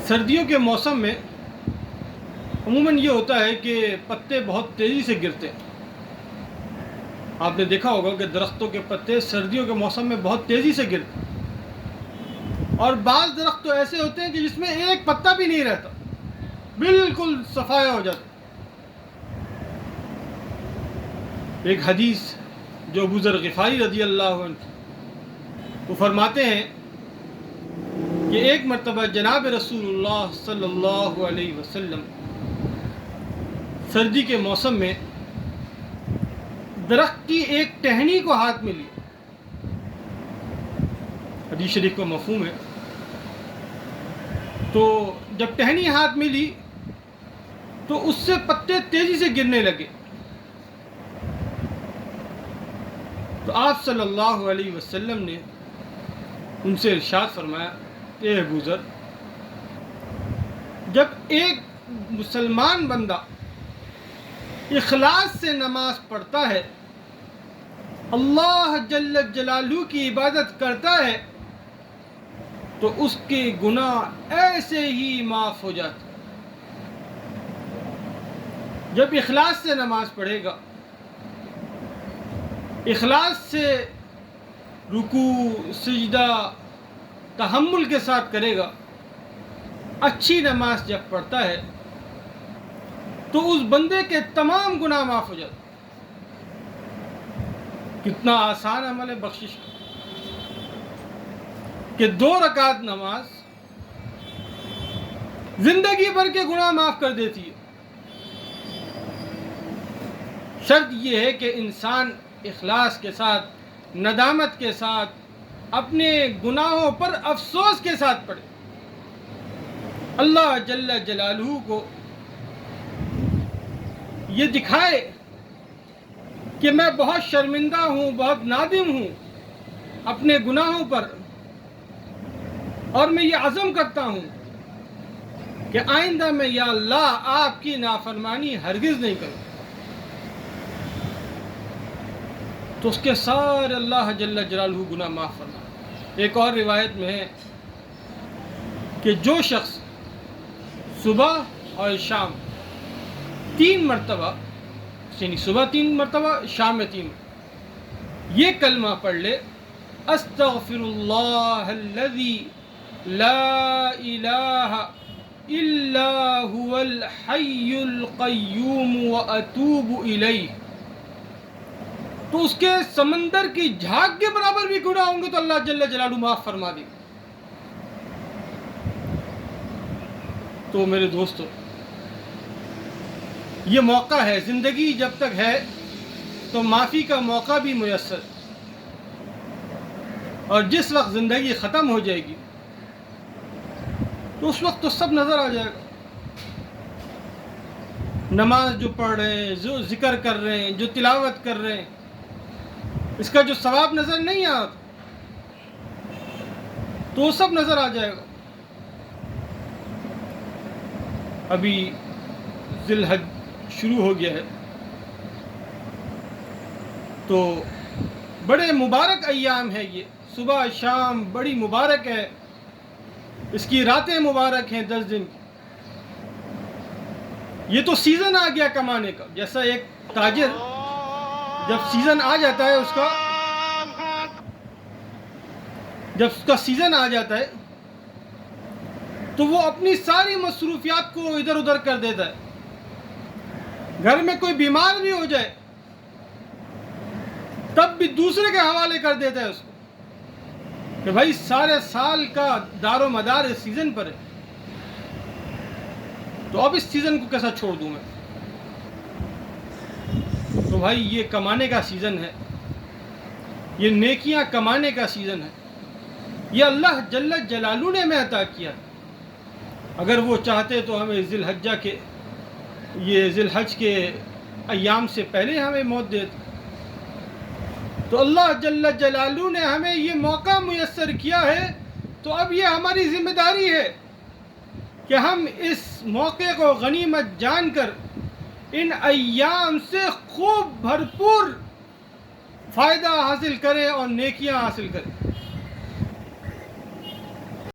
سردیوں کے موسم میں عموماً یہ ہوتا ہے کہ پتے بہت تیزی سے گرتے ہیں. آپ نے دیکھا ہوگا کہ درختوں کے پتے سردیوں کے موسم میں بہت تیزی سے گرتے ہیں، اور بعض درخت تو ایسے ہوتے ہیں کہ جس میں ایک پتا بھی نہیں رہتا، بالکل صفایا ہو جاتا. ایک حدیث جو ابو ذر غفاری رضی اللہ عنہ وہ فرماتے ہیں کہ ایک مرتبہ جناب رسول اللہ صلی اللہ علیہ وسلم سردی کے موسم میں درخت کی ایک ٹہنی کو ہاتھ میں لی. حدیث شریف کا مفہوم ہے. تو جب ٹہنی ہاتھ میں لی تو اس سے پتے تیزی سے گرنے لگے. تو آپ صلی اللہ علیہ وسلم نے ان سے ارشاد فرمایا، اے ابو ذر، جب ایک مسلمان بندہ اخلاص سے نماز پڑھتا ہے، اللہ جل جلالہ کی عبادت کرتا ہے، تو اس کے گناہ ایسے ہی معاف ہو جاتے. جب اخلاص سے نماز پڑھے گا، اخلاص سے رکوع سجدہ تحمل کے ساتھ کرے گا، اچھی نماز جب پڑھتا ہے تو اس بندے کے تمام گناہ معاف ہو جاتے. کتنا آسان عمل ہے بخشش کہ 2 رکعت نماز زندگی بھر کے گناہ معاف کر دیتی ہے. شرط یہ ہے کہ انسان اخلاص کے ساتھ، ندامت کے ساتھ، اپنے گناہوں پر افسوس کے ساتھ پڑھے. اللہ جل جلالہ کو یہ دکھائے کہ میں بہت شرمندہ ہوں، بہت نادم ہوں اپنے گناہوں پر، اور میں یہ عزم کرتا ہوں کہ آئندہ میں یا اللہ آپ کی نافرمانی ہرگز نہیں کروں. تو اس کے سارے اللہ جل جلالہ گناہ معاف فرما. ایک اور روایت میں ہے کہ جو شخص صبح اور شام 3 مرتبہ، یعنی صبح 3 مرتبہ، شام میں 3 یہ کلمہ پڑھ لے، استغفر اللہ الذی لا الہ الا هو الحی القیوم واتوب الیہ، تو اس کے سمندر کی جھاگ کے برابر بھی گناہ ہوں گے تو اللہ جل جلالہ معاف فرما دے. تو میرے دوستو، یہ موقع ہے، زندگی جب تک ہے تو معافی کا موقع بھی میسر، اور جس وقت زندگی ختم ہو جائے گی تو اس وقت تو سب نظر آ جائے گا. نماز جو پڑھ رہے ہیں، جو ذکر کر رہے ہیں، جو تلاوت کر رہے ہیں، اس کا جو ثواب نظر نہیں آتا تو وہ سب نظر آ جائے گا. ابھی ذی الحج شروع ہو گیا ہے، تو بڑے مبارک ایام ہے یہ. صبح شام بڑی مبارک ہے، اس کی راتیں مبارک ہیں 10 دن کی. یہ تو سیزن آ گیا کمانے کا. جیسا ایک تاجر جب سیزن آ جاتا ہے، جب اس کا سیزن آ جاتا ہے تو وہ اپنی ساری مصروفیات کو ادھر ادھر کر دیتا ہے. گھر میں کوئی بیمار بھی ہو جائے تب بھی دوسرے کے حوالے کر دیتا ہے اس کو کہ بھائی سارے سال کا دار و مدار اس سیزن پر ہے، تو اب اس سیزن کو کیسا چھوڑ دوں میں. تو بھائی یہ کمانے کا سیزن ہے، یہ نیکیاں کمانے کا سیزن ہے. یہ اللہ جل جلالہ نے ہمیں عطا کیا. اگر وہ چاہتے تو ہمیں ذی الحج کے ایام سے پہلے ہمیں موت دیتے. تو اللہ جل جلالہ نے ہمیں یہ موقع میسر کیا ہے، تو اب یہ ہماری ذمہ داری ہے کہ ہم اس موقع کو غنیمت جان کر ان ایام سے خوب بھرپور فائدہ حاصل کریں اور نیکیاں حاصل کریں.